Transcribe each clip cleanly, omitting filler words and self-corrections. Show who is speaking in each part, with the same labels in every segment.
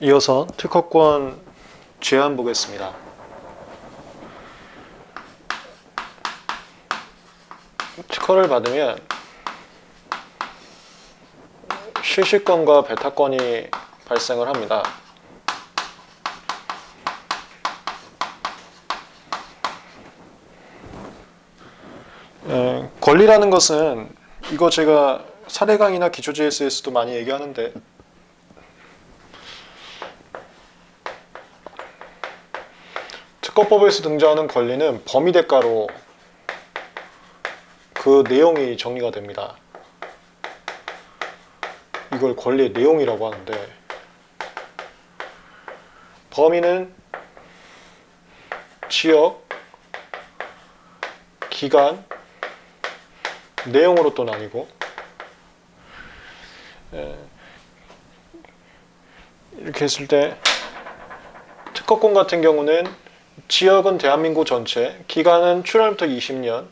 Speaker 1: 이어서 특허권 제한 보겠습니다. 특허를 받으면 실시권과 배타권이 발생을 합니다. 권리라는 것은 이거 제가 사례 강의나 기초 JS에서도 많이 얘기하는데 특허법에서 등장하는 권리는 범위 대가로 그 내용이 정리가 됩니다. 이걸 권리의 내용이라고 하는데 범위는 지역, 기간, 내용으로 또 나뉘고 이렇게 했을 때 특허권 같은 경우는 지역은 대한민국 전체, 기간은 출원부터 20년,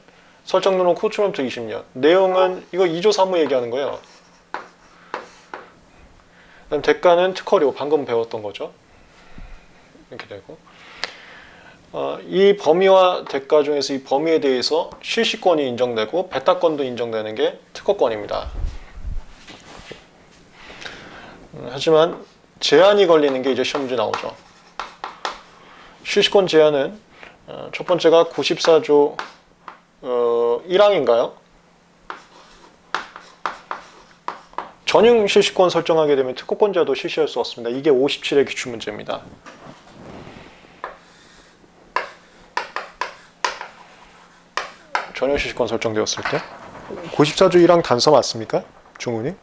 Speaker 1: 설정료는 후 출원부터 20년, 내용은 이거 2조 3호 얘기하는 거예요. 그다음 대가는 특허료, 방금 배웠던 거죠. 이렇게 되고 이 범위와 대가 중에서 이 범위에 대해서 실시권이 인정되고 배타권도 인정되는 게 특허권입니다. 하지만 제한이 걸리는 게 이제 시험 문제 나오죠. 실시권 제한은 첫 번째가 94조 1항인가요? 전용 실시권 설정하게 되면 특허권자도 실시할 수 없습니다. 이게 57의 기출문제입니다. 전용 실시권 설정되었을 때 94조 1항 단서 맞습니까? 중훈이?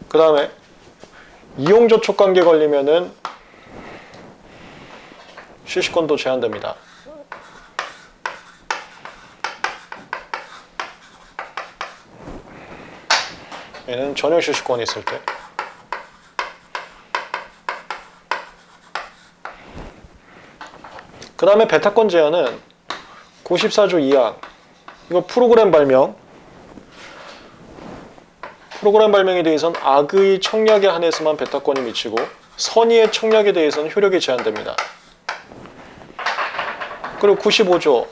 Speaker 1: 그 다음에 이용접촉 관계 걸리면은 실시권도 제한됩니다. 얘는 전용 실시권이 있을 때. 그 다음에 배타권 제한은 94조 2항. 이거 프로그램 발명. 프로그램 발명에 대해서는 악의 청약에 한해서만 배타권이 미치고 선의의 청약에 대해서는 효력이 제한됩니다. 그리고 95조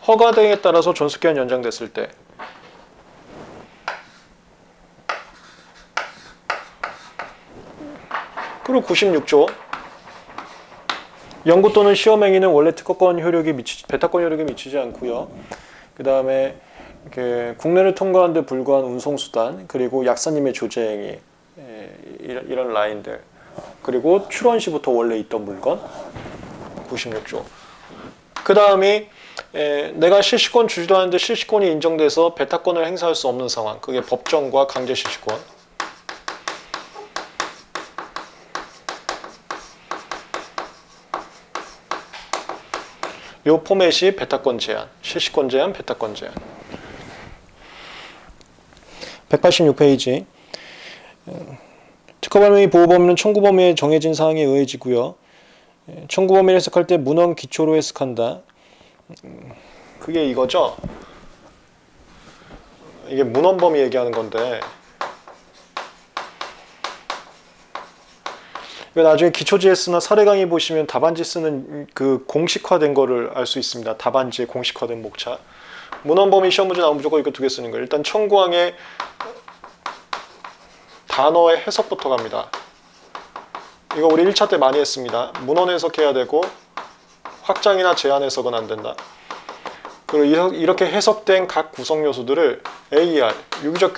Speaker 1: 허가 등에 따라서 존속기한 연장됐을 때 그리고 96조 연구 또는 시험 행위는 원래 특허권 효력이 배타권 효력이 미치지 않고요. 그 다음에 국내를 통과하는 데 불과한 운송수단, 그리고 약사님의 조제행위, 이런 라인들, 그리고 출원 시부터 원래 있던 물건, 96조. 그 다음이 내가 실시권 주지도 않는데 실시권이 인정돼서 배타권을 행사할 수 없는 상황, 그게 법정과 강제 실시권. 요 포맷이 배타권 제한, 실시권 제한, 배타권 제한. 186페이지. 특허 발명의 보호 범위는 청구 범위에 정해진 사항에 의해지고요. 청구 범위를 해석할 때 문헌 기초로 해석한다. 그게 이거죠. 이게 문헌 범위 얘기하는 건데 나중에 기초 GS나 사례 강의 보시면 답안지 쓰는 그 공식화된 거를 알 수 있습니다. 답안지에 공식화된 목차. 문헌 범위 시험 문제 나오면 무조건 이거 두 개 쓰는 거예요. 일단 청구항의 단어의 해석부터 갑니다. 이거 우리 1차 때 많이 했습니다. 문헌 해석해야 되고 확장이나 제한 해석은 안 된다. 그리고 이렇게 해석된 각 구성 요소들을 AER, 유기적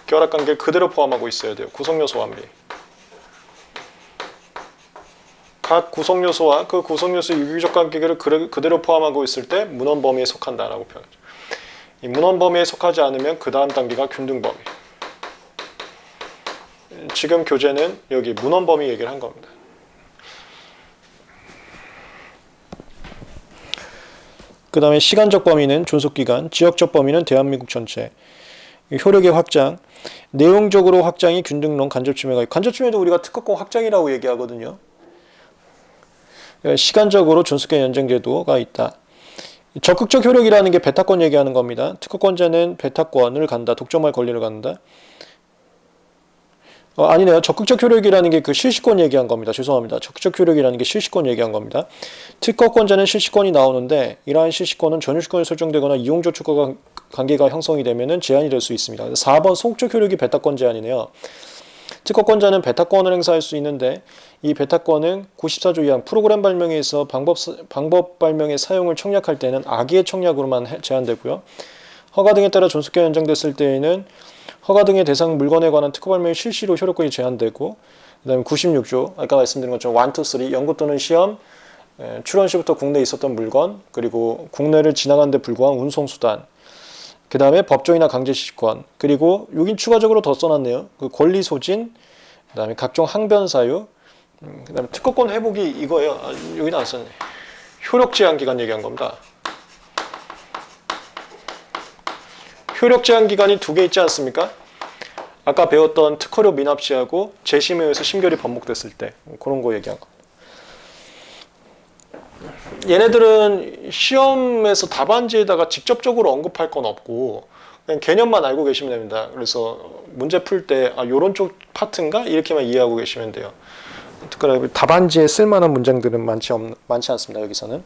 Speaker 1: 결합관계를 그대로 포함하고 있어야 돼요. 구성 요소 완비. 각 구성 요소와 그 구성 요소의 유기적 관계를 그대로 포함하고 있을 때 문헌 범위에 속한다라고 표현하죠. 이 문헌 범위에 속하지 않으면 그 다음 단계가 균등 범위. 지금 교재는 여기 문헌 범위 얘기를 한 겁니다. 그 다음에 시간적 범위는 존속기간, 지역적 범위는 대한민국 전체, 효력의 확장, 내용적으로 확장이 균등론, 간접침해가 있고, 간접침해도 우리가 특허권 확장이라고 얘기하거든요. 시간적으로 존속기간 연장 제도가 있다. 적극적 효력이라는 게 베타권 얘기하는 겁니다. 특허권자는 베타권을 갖는다. 독점할 권리를 갖는다. 아니네요. 적극적 효력이라는 게 그 실시권 얘기한 겁니다. 죄송합니다. 적극적 효력이라는 게 실시권 얘기한 겁니다. 특허권자는 실시권이 나오는데 이러한 실시권은 전유시권이 설정되거나 이용저축과 관계가 형성이 되면 제한이 될 수 있습니다. 4번 소극적 효력이 베타권 제한이네요. 특허권자는 베타권을 행사할 수 있는데 이 베타권은 94조 2항 프로그램 발명에 있어 방법 발명의 사용을 청약할 때는 악의의 청약으로만 제한되고요. 허가 등에 따라 존속기간이 연장됐을 때에는 허가 등의 대상 물건에 관한 특허 발명의 실시로 효력권이 제한되고, 그 다음에 96조 아까 말씀드린 것처럼 1, 2, 3 연구 또는 시험, 출원 시부터 국내에 있었던 물건, 그리고 국내를 지나간 데 불구한 운송수단, 그 다음에 법정이나 강제시권, 그리고 여긴 추가적으로 더 써놨네요. 그 권리 소진, 그 다음에 각종 항변 사유, 그 다음에 특허권 회복이 이거예요. 여기는 안 썼네. 효력 제한 기간 얘기한 겁니다. 효력 제한 기간이 2개 있지 않습니까? 아까 배웠던 특허료 미납시하고 재심에 의해서 심결이 번복됐을 때 그런 거 얘기한 거. 얘네들은 시험에서 답안지에다가 직접적으로 언급할 건 없고 그냥 개념만 알고 계시면 됩니다. 그래서 문제 풀 때 요런 쪽 파트인가? 이렇게만 이해하고 계시면 돼요. 특히 답안지에 쓸만한 문장들은 많지 않습니다. 여기서는.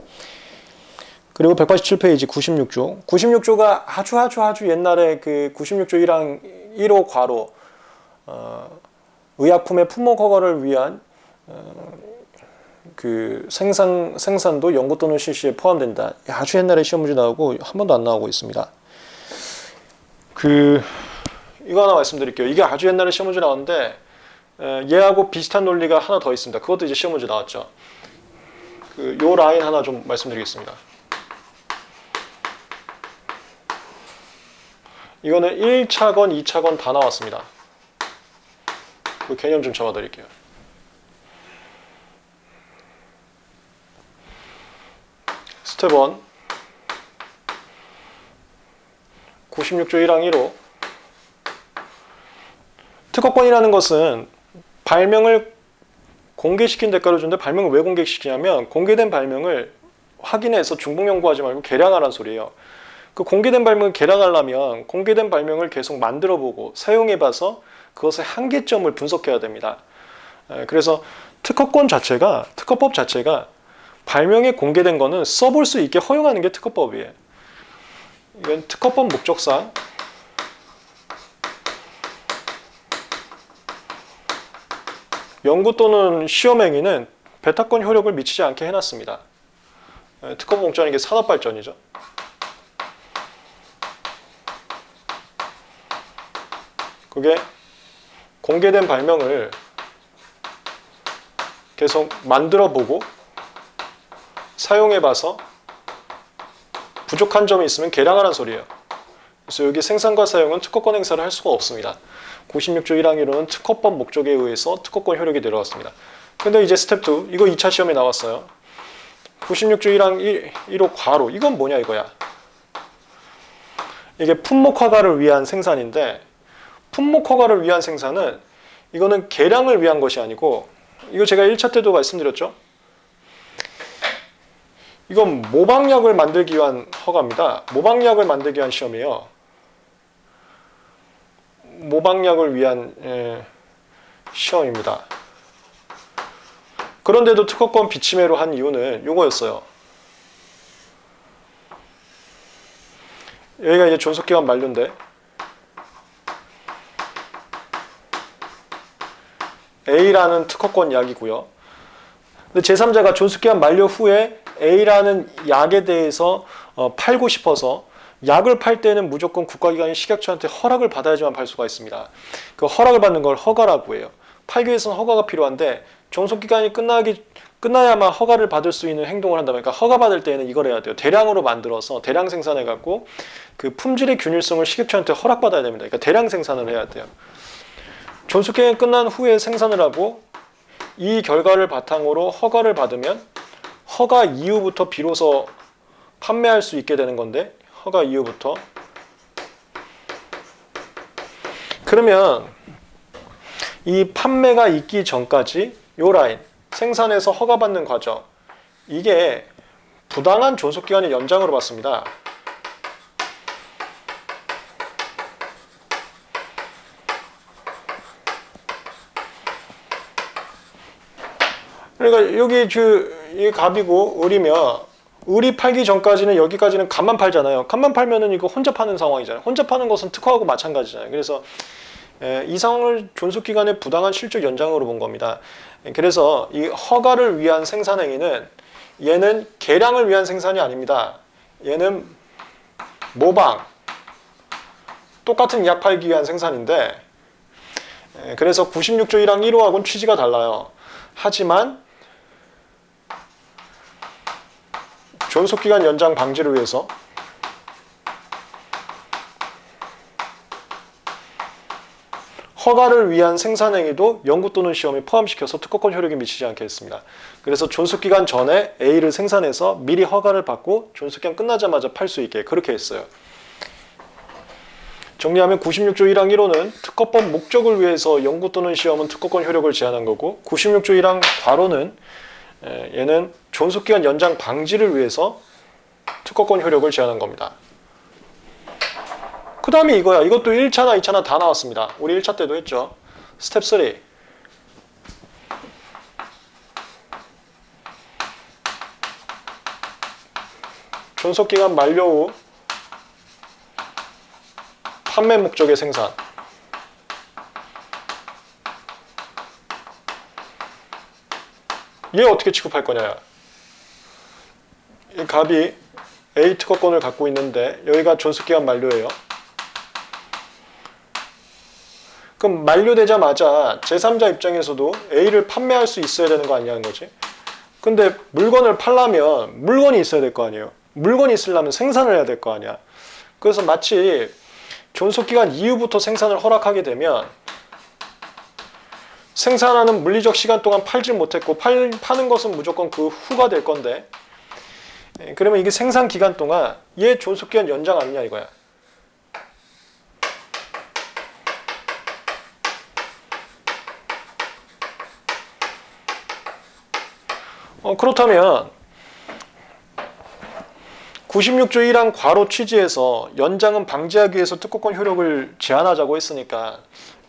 Speaker 1: 그리고 187페이지 96조. 96조가 아주 옛날에 그 96조 1항 1호 괄호 의약품의 품목 허가를 위한 그 생산도 연구 또는 실시에 포함된다. 아주 옛날에 시험 문제 나오고 한 번도 안 나오고 있습니다. 이거 하나 말씀드릴게요. 이게 아주 옛날에 시험 문제 나왔는데 얘하고 비슷한 논리가 하나 더 있습니다. 그것도 이제 시험 문제 나왔죠. 요 라인 하나 좀 말씀드리겠습니다. 이거는 1차건, 2차건 다 나왔습니다. 그 개념 좀 잡아드릴게요. 스텝 1 96조 1항 1호 특허권이라는 것은 발명을 공개시킨 대가로 주는데 발명을 왜 공개시키냐면 공개된 발명을 확인해서 중복 연구하지 말고 개량하라는 소리예요. 그 공개된 발명을 개량하려면 공개된 발명을 계속 만들어보고 사용해봐서 그것의 한계점을 분석해야 됩니다. 그래서 특허법 자체가 발명에 공개된 거는 써볼 수 있게 허용하는 게 특허법이에요. 이건 특허법 목적상 연구 또는 시험 행위는 베타권 효력을 미치지 않게 해놨습니다. 특허법 목적이라는 게 산업발전이죠. 그게 공개된 발명을 계속 만들어보고 사용해봐서 부족한 점이 있으면 개량하라는 소리예요. 그래서 여기 생산과 사용은 특허권 행사를 할 수가 없습니다. 96조 1항 1호는 특허법 목적에 의해서 특허권 효력이 들어갔습니다. 근데 이제 스텝 2, 이거 2차 시험에 나왔어요. 96조 1항 1호 괄호, 이건 뭐냐 이거야. 이게 품목 허가를 위한 생산인데 품목 허가를 위한 생산은 이거는 개량을 위한 것이 아니고 이거 제가 1차 때도 말씀드렸죠. 이건 모방약을 만들기 위한 허가입니다. 모방약을 만들기 위한 시험이에요. 모방약을 위한 시험입니다. 그런데도 특허권 비침해로 한 이유는 이거였어요. 여기가 이제 존속기간 만료인데 A라는 특허권 약이고요. 근데 제3자가 존속기간 만료 후에 A라는 약에 대해서 팔고 싶어서 약을 팔 때는 무조건 국가기관이 식약처한테 허락을 받아야지만 팔 수가 있습니다. 그 허락을 받는 걸 허가라고 해요. 팔기 위해서는 허가가 필요한데 존속기간이 끝나야만 허가를 받을 수 있는 행동을 한다 보니까 허가 받을 때는 이걸 해야 돼요. 대량으로 만들어서 대량 생산해갖고 그 품질의 균일성을 식약처한테 허락받아야 됩니다. 그러니까 대량 생산을 해야 돼요. 존속기간이 끝난 후에 생산을 하고 이 결과를 바탕으로 허가를 받으면 허가 이후부터 비로소 판매할 수 있게 되는 건데 허가 이후부터 그러면 이 판매가 있기 전까지 요 라인 생산해서 허가받는 과정 이게 부당한 존속기간의 연장으로 봤습니다. 그러니까 여기 이 갑이고 을이면 을이 팔기 전까지는 여기까지는 갑만 팔잖아요. 갑만 팔면은 이거 혼자 파는 상황이잖아요. 혼자 파는 것은 특허하고 마찬가지잖아요. 그래서 이 상황을 존속기간의 부당한 실적 연장으로 본 겁니다. 그래서 이 허가를 위한 생산행위는 얘는 계량을 위한 생산이 아닙니다. 얘는 모방, 똑같은 약 팔기 위한 생산인데 그래서 96조 1항 1호하고는 취지가 달라요. 하지만 존속기간 연장 방지를 위해서 허가를 위한 생산행위도 연구 또는 시험에 포함시켜서 특허권 효력에 미치지 않게 했습니다. 그래서 존속기간 전에 A를 생산해서 미리 허가를 받고 존속기간 끝나자마자 팔 수 있게 그렇게 했어요. 정리하면 96조 1항 1호는 특허법 목적을 위해서 연구 또는 시험은 특허권 효력을 제한한 거고 96조 1항 괄호는 얘는 존속기간 연장 방지를 위해서 특허권 효력을 제한한 겁니다. 그 다음에 이거야. 이것도 1차나 2차나 다 나왔습니다. 우리 1차 때도 했죠. 스텝 3. 존속기간 만료 후 판매 목적의 생산. 얘 어떻게 취급할 거냐. 이 갑이 A 특허권을 갖고 있는데 여기가 존속기간 만료예요. 그럼 만료되자마자 제3자 입장에서도 A를 판매할 수 있어야 되는 거 아니냐는 거지. 근데 물건을 팔려면 물건이 있어야 될 거 아니에요. 물건이 있으려면 생산을 해야 될 거 아니야. 그래서 마치 존속기간 이후부터 생산을 허락하게 되면 생산하는 물리적 시간 동안 팔질 못했고 파는 것은 무조건 그 후가 될 건데 그러면 이게 생산 기간 동안 얘 존속기간 연장 아니냐 이거야. 그렇다면 96조 1항 괄호 취지에서 연장은 방지하기 위해서 특허권 효력을 제한하자고 했으니까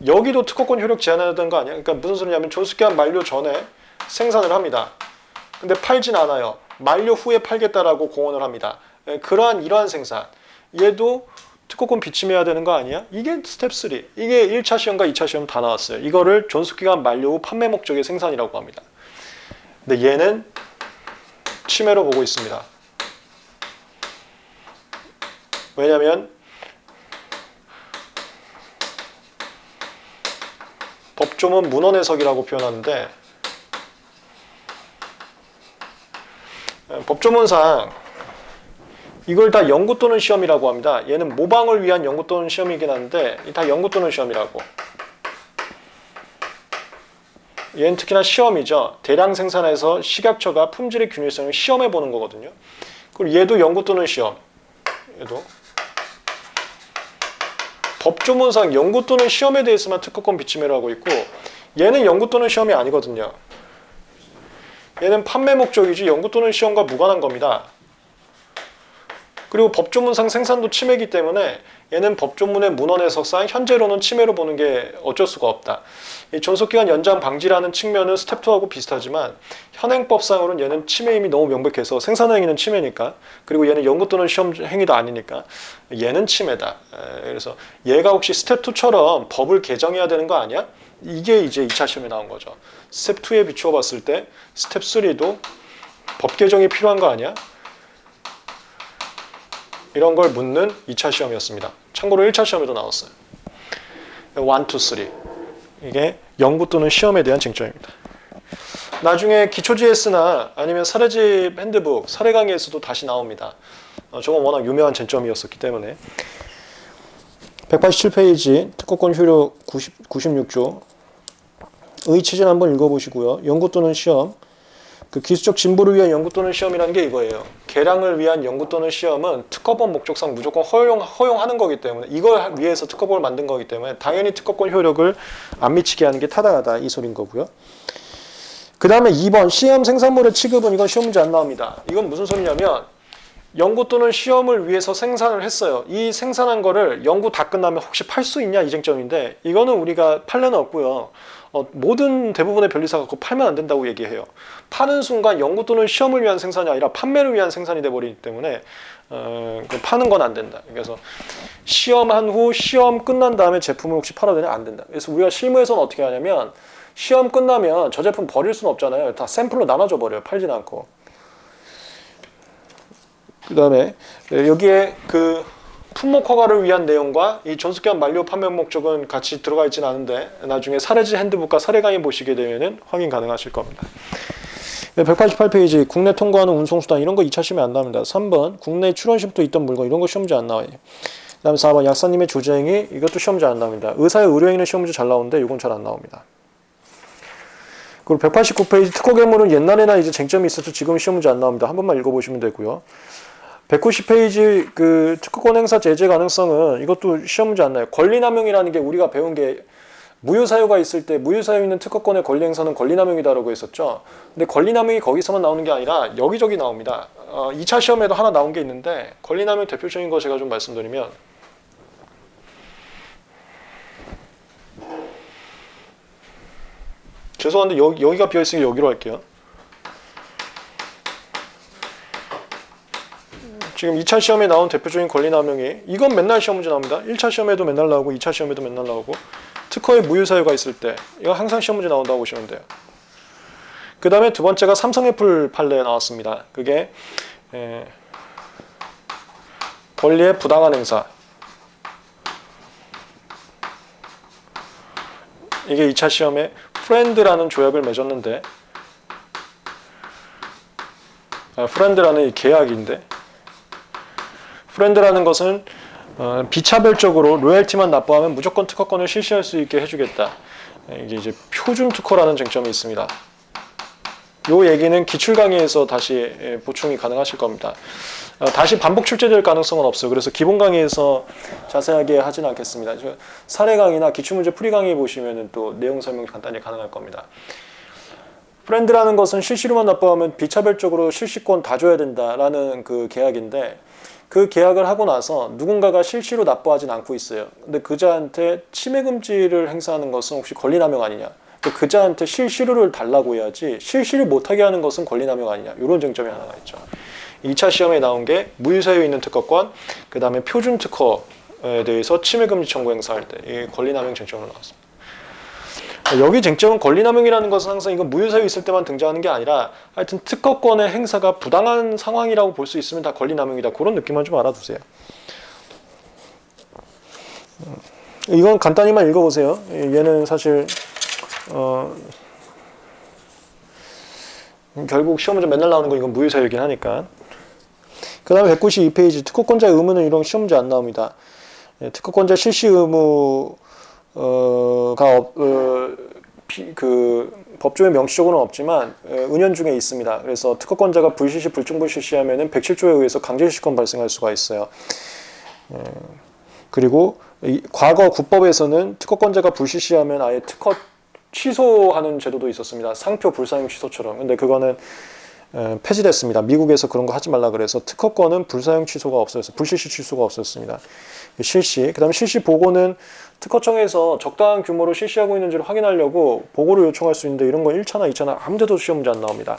Speaker 1: 여기도 특허권 효력 제한해야 되는 거 아니야? 그러니까 무슨 소리냐면 존속기간 만료 전에 생산을 합니다. 근데 팔진 않아요. 만료 후에 팔겠다라고 공언을 합니다. 이러한 생산 얘도 특허권 비침해야 되는 거 아니야? 이게 스텝 3. 이게 1차 시험과 2차 시험 다 나왔어요. 이거를 존속기간 만료 후 판매 목적의 생산이라고 합니다. 근데 얘는 침해로 보고 있습니다. 왜냐하면 법조문 문헌 해석이라고 표현하는데 법조문상 이걸 다 연구 또는 시험이라고 합니다. 얘는 모방을 위한 연구 또는 시험이긴 한데 다 연구 또는 시험이라고. 얘는 특히나 시험이죠. 대량 생산해서 식약처가 품질의 균일성을 시험해 보는 거거든요. 그리고 얘도 연구 또는 시험. 얘도 법조문상 연구 또는 시험에 대해서만 특허권 비침해로 하고 있고 얘는 연구 또는 시험이 아니거든요. 얘는 판매 목적이지 연구 또는 시험과 무관한 겁니다. 그리고 법조문상 생산도 침해이기 때문에 얘는 법조문의 문헌 해석상 현재로는 침해로 보는 게 어쩔 수가 없다. 이 존속기간 연장 방지라는 측면은 스텝 2하고 비슷하지만 현행법상으로는 얘는 침해임이 너무 명백해서 생산행위는 침해니까 그리고 얘는 연구 또는 시험 행위도 아니니까 얘는 침해다. 그래서 얘가 혹시 스텝 2처럼 법을 개정해야 되는 거 아니야? 이게 이제 2차 시험에 나온 거죠. 스텝 2에 비추어 봤을 때 스텝 3도 법 개정이 필요한 거 아니야? 이런 걸 묻는 2차 시험이었습니다. 참고로 1차 시험에도 나왔어요. 1, 2, 3. 이게 연구 또는 시험에 대한 쟁점입니다. 나중에 기초GS나 아니면 사례집 핸드북, 사례 강의에서도 다시 나옵니다. 저건 워낙 유명한 쟁점이었었기 때문에 187페이지 특허권 효력 96조 의 취지를 한번 읽어보시고요. 연구 또는 시험 그 기술적 진보를 위한 연구 또는 시험이라는 게 이거예요. 개량을 위한 연구 또는 시험은 특허법 목적상 무조건 허용하는 거기 때문에 이걸 위해서 특허법을 만든 거기 때문에 당연히 특허권 효력을 안 미치게 하는 게 타당하다 이 소린 거고요. 그 다음에 2번 시험 생산물의 취급은 이건 시험 문제 안 나옵니다. 이건 무슨 소리냐면 연구 또는 시험을 위해서 생산을 했어요. 이 생산한 거를 연구 다 끝나면 혹시 팔 수 있냐 이 쟁점인데 이거는 우리가 팔려는 없고요. 모든 대부분의 변리사가 그거 팔면 안 된다고 얘기해요. 파는 순간 연구 또는 시험을 위한 생산이 아니라 판매를 위한 생산이 돼버리기 때문에 파는 건 안 된다. 그래서 시험한 후 시험 끝난 다음에 제품을 혹시 팔아도 되냐 안 된다. 그래서 우리가 실무에서는 어떻게 하냐면 시험 끝나면 저 제품 버릴 수는 없잖아요. 다 샘플로 나눠줘 버려요. 팔진 않고. 그 다음에 여기에 그 품목 허가를 위한 내용과 이 전수기한 만료 판매 목적은 같이 들어가 있지는 않은데 나중에 사례지 핸드북과 사례 강의 보시게 되면 확인 가능하실 겁니다. 188페이지 국내 통과하는 운송수단 이런 거 2차 시험에 안 나옵니다. 3번 국내 출원식도 있던 물건 이런 거 시험 문제 안 나와요. 그 다음에 4번 약사님의 조쟁이 이것도 시험 문제 안 나옵니다. 의사의 의료행위는 시험 문제 잘 나오는데 이건 잘 안 나옵니다. 그리고 189페이지 특허 괴물은 옛날에나 이제 쟁점이 있어서 지금 시험 문제 안 나옵니다. 한 번만 읽어보시면 되고요. 190페이지 그 특허권 행사 제재 가능성은 이것도 시험 문제 안 나요. 권리남용이라는 게 우리가 배운 게 무효사유가 있을 때 무효사유 있는 특허권의 권리 행사는 권리남용이다라고 했었죠. 근데 권리남용이 거기서만 나오는 게 아니라 여기저기 나옵니다. 2차 시험에도 하나 나온 게 있는데 권리남용 대표적인 거 제가 좀 말씀드리면 죄송한데 여기가 비어있으니 여기로 할게요. 지금 2차 시험에 나온 대표적인 권리남용이 이건 맨날 시험 문제 나옵니다. 1차 시험에도 맨날 나오고 2차 시험에도 맨날 나오고 특허에 무효사유가 있을 때 이거 항상 시험 문제 나온다고 보시면 돼요. 그 다음에 두 번째가 삼성애플 판례에 나왔습니다. 그게 권리의 부당한 행사 이게 2차 시험에 프렌드라는 조약을 맺었는데 프렌드라는 이 계약인데 프렌드라는 것은 비차별적으로 로열티만 납부하면 무조건 특허권을 실시할 수 있게 해주겠다. 이게 이제 표준 특허라는 쟁점이 있습니다. 이 얘기는 기출 강의에서 다시 보충이 가능하실 겁니다. 다시 반복 출제될 가능성은 없어요. 그래서 기본 강의에서 자세하게 하진 않겠습니다. 사례 강의나 기출문제 풀이 강의 보시면 또 내용 설명 간단히 가능할 겁니다. 프렌드라는 것은 실시료만 납부하면 비차별적으로 실시권 다 줘야 된다라는 그 계약인데 그 계약을 하고 나서 누군가가 실시로 납부하진 않고 있어요. 근데 그자한테 침해 금지를 행사하는 것은 혹시 권리남용 아니냐? 그자한테 실시료를 달라고 해야지 실시를 못하게 하는 것은 권리남용 아니냐? 이런 쟁점이 하나가 있죠. 2차 시험에 나온 게 무효사유 있는 특허권, 그 다음에 표준 특허에 대해서 침해 금지 청구 행사할 때 이 권리남용 쟁점으로 나왔습니다. 여기 쟁점은 권리남용이라는 것은 항상 이건 무효사유 있을 때만 등장하는 게 아니라 하여튼 특허권의 행사가 부당한 상황이라고 볼 수 있으면 다 권리남용이다. 그런 느낌만 좀 알아두세요. 이건 간단히만 읽어보세요. 얘는 사실 결국 시험 문제 맨날 나오는 거 이건 무효사유이긴 하니까. 그 다음에 192페이지 특허권자의 의무는 이런 시험 문제 안 나옵니다. 특허권자 실시 의무 법조에 명시적으로는 없지만 은연중에 있습니다. 그래서 특허권자가 불실시 불충분 실시하면은 107조에 의해서 강제실시권 발생할 수가 있어요. 그리고 과거 국법에서는 특허권자가 불실시하면 아예 특허 취소하는 제도도 있었습니다. 상표 불사용 취소처럼. 근데 그거는 폐지됐습니다. 미국에서 그런 거 하지 말라 그래서 특허권은 불사용 취소가 없었어요. 불실시 취소가 없었습니다. 실시. 그 다음에 실시 보고는 특허청에서 적당한 규모로 실시하고 있는지를 확인하려고 보고를 요청할 수 있는데 이런 건 1차나 2차나 아무 데도 시험 문제 안 나옵니다.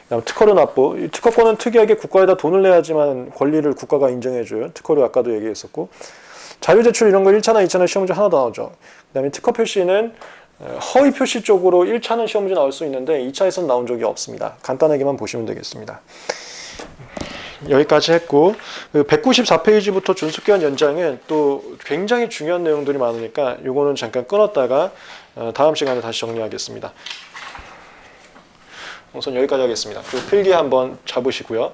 Speaker 1: 그다음 특허료 납부. 이 특허권은 특이하게 국가에다 돈을 내야지만 권리를 국가가 인정해줘요. 특허료 아까도 얘기했었고. 자유제출 이런 거 1차나 2차나 시험 문제 하나도 나오죠. 그 다음에 특허 표시는 허위 표시 쪽으로 1차는 시험 문제 나올 수 있는데 2차에서는 나온 적이 없습니다. 간단하게만 보시면 되겠습니다. 여기까지 했고 194페이지부터 준수기한 연장은 또 굉장히 중요한 내용들이 많으니까 이거는 잠깐 끊었다가 다음 시간에 다시 정리하겠습니다. 우선 여기까지 하겠습니다. 그 필기 한번 잡으시고요.